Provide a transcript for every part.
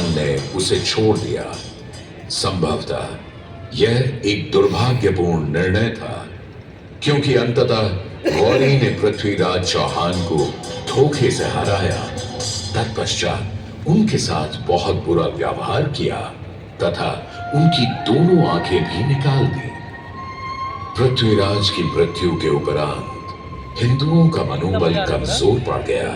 भगवान ने उसे छोड़ दिया। संभवतः यह एक दुर्भाग्यपूर्ण निर्णय था, क्योंकि अंततः गौरी ने पृथ्वीराज चौहान को धोखे से हराया। तत्पश्चात उनके साथ बहुत बुरा व्यवहार किया तथा उनकी दोनों आंखें भी निकाल दी। पृथ्वीराज की मृत्यु के उपरांत हिंदुओं का मनोबल कमजोर पड़ गया,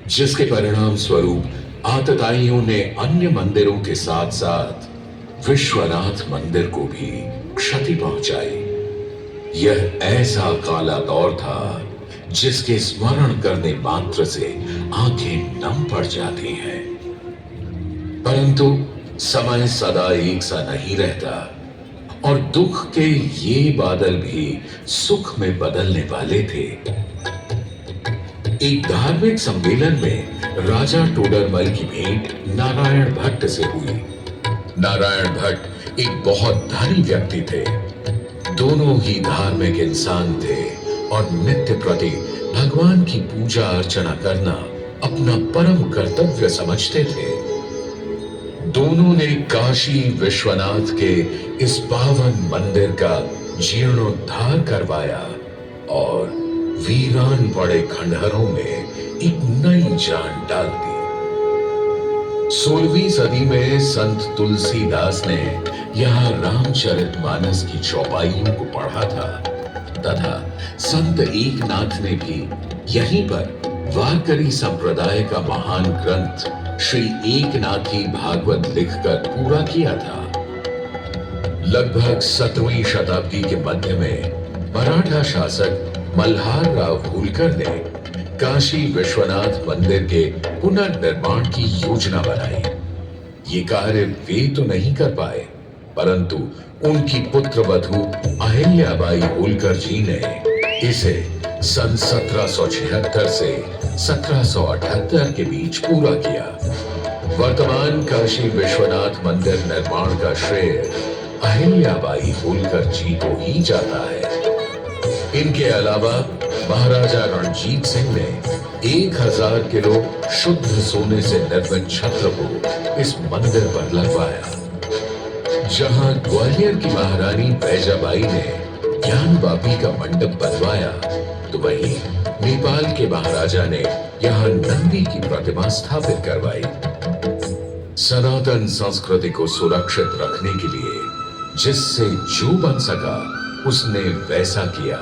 जिसके परिणाम स्वरूप आतताइयों ने अन्य मंदिरों के साथ साथ विश्वनाथ मंदिर को भी क्षति पहुंचाई। यह ऐसा काला दौर था जिसके स्मरण करने मात्र से आंखें नम पड़ जाती हैं। परंतु समय सदा एक सा नहीं रहता और दुख के ये बादल भी सुख में बदलने वाले थे। एक धार्मिक सम्मेलन में राजा टोडरमल की भेंट नारायण भट्ट से हुई। नारायण भट्ट एक बहुत धनी व्यक्ति थे। दोनों ही धार्मिक इंसान थे और नित्य प्रति भगवान की पूजा अर्चना करना अपना परम कर्तव्य समझते थे। दोनों ने काशी विश्वनाथ के इस पावन मंदिर का जीर्णोद्धार करवाया और वीरान पड़े खंडहरों में एक नई जान डाल दी। 16वीं सदी में संत तुलसीदास ने यहाँ रामचरितमानस की चौपाइयों को पढ़ा था तथा संत एकनाथ ने भी यहीं पर वारकरी संप्रदाय का महान ग्रंथ श्री एकनाथी भागवत लिखकर पूरा किया था। लगभग 17वीं शताब्दी के मध्य में मराठा शासक मल्हार राव होलकर ने काशी विश्वनाथ मंदिर के पुनर्निर्माण की योजना बनाई। ये कार्य वे तो नहीं कर पाए, परंतु उनकी पुत्रवधू अहिल्याबाई होलकर जी ने इसे सन 1776 से 1778 के बीच पूरा किया। वर्तमान काशी विश्वनाथ मंदिर निर्माण का श्रेय अहिल्याबाई होलकर जी को ही जाता है। इनके अलावा महाराजा रणजीत सिंह ने 1000 किलो शुद्ध सोने से निर्मित छत्र को इस मंदिर पर लगवाया। जहां ग्वालियर की महारानी बैजाबाई ने ज्ञानवापी का मंडप बनवाया, तो वहीं नेपाल के महाराजा ने यहाँ नंदी की प्रतिमा स्थापित करवाई। सनातन संस्कृति को सुरक्षित रखने के लिए जिससे जो बन सका उसने वैसा किया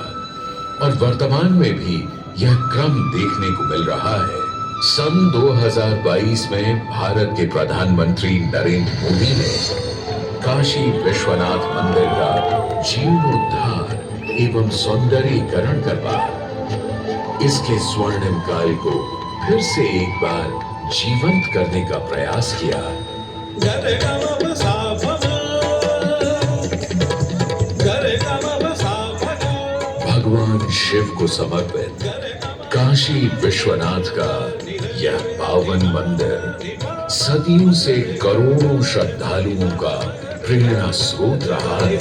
और वर्तमान में भी यह क्रम देखने को मिल रहा है। सन 2022 में भारत के प्रधानमंत्री नरेंद्र मोदी ने काशी विश्वनाथ मंदिर का जीर्णोद्धार एवं सौंदर्यीकरण करवा इसके स्वर्णिम काल को फिर से एक बार जीवंत करने का प्रयास किया। भगवान शिव को समर्पित काशी विश्वनाथ का यह पावन मंदिर सदियों से करोड़ों श्रद्धालुओं का प्रेरणा स्रोत रहा है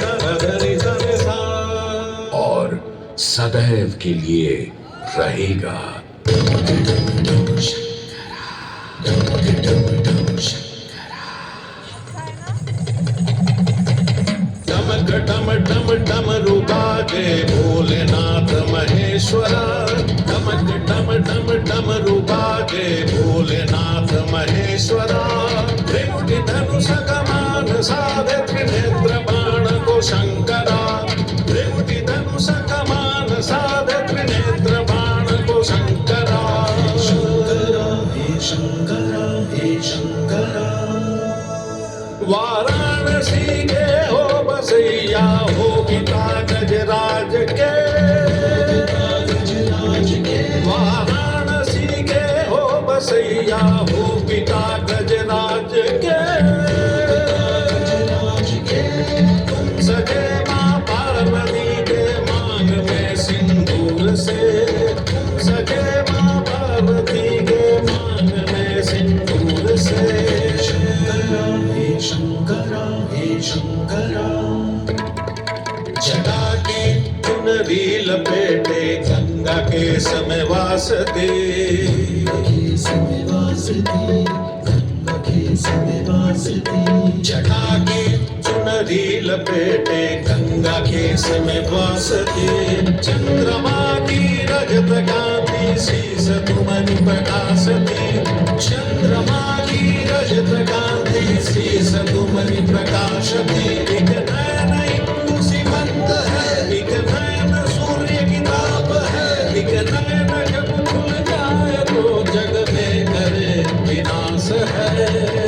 और सदैव के लिए रहेगा। डमरू बाजे भोलेनाथ महेश्वरा, डमरू बाजे भोलेनाथ महेश्वरा। त्रिमुखी धनुष कमान साधे त्रिनेत्र बाण को शंकरा, त्रिमुखी धनुष कमान साधे त्रिनेत्र बाण को शंकरा। शंकरा हे शंकरा हे शंकरा। वाराणसी के हो बसैया हो पिता गजराज के, वाराणसी के हो बसैया हो पिता गजराज के। तुम सजे मां पार्वती के मांग में सिंदूर से, तुम सजे मां पार्वती के मांग में सिंदूर से। शंकरा हे शंकरा हे शंकरा। जटा की चुनरी लपेटे गंगा के समय वासते, गंगा के शीस में वासती जटा की चुनरी लपेटे गंगा केस में वासती चंद्रमा की रजत कांति शीस तुम्हारी प्रकाशती चंद्रमा की रजत कांति शीस तुम्हारी प्रकाशती एक नयन इंदु सीमंत है एक नयन सूर्य की ताप है एक नयन जब खुल जाए तो जग में करे विनाश है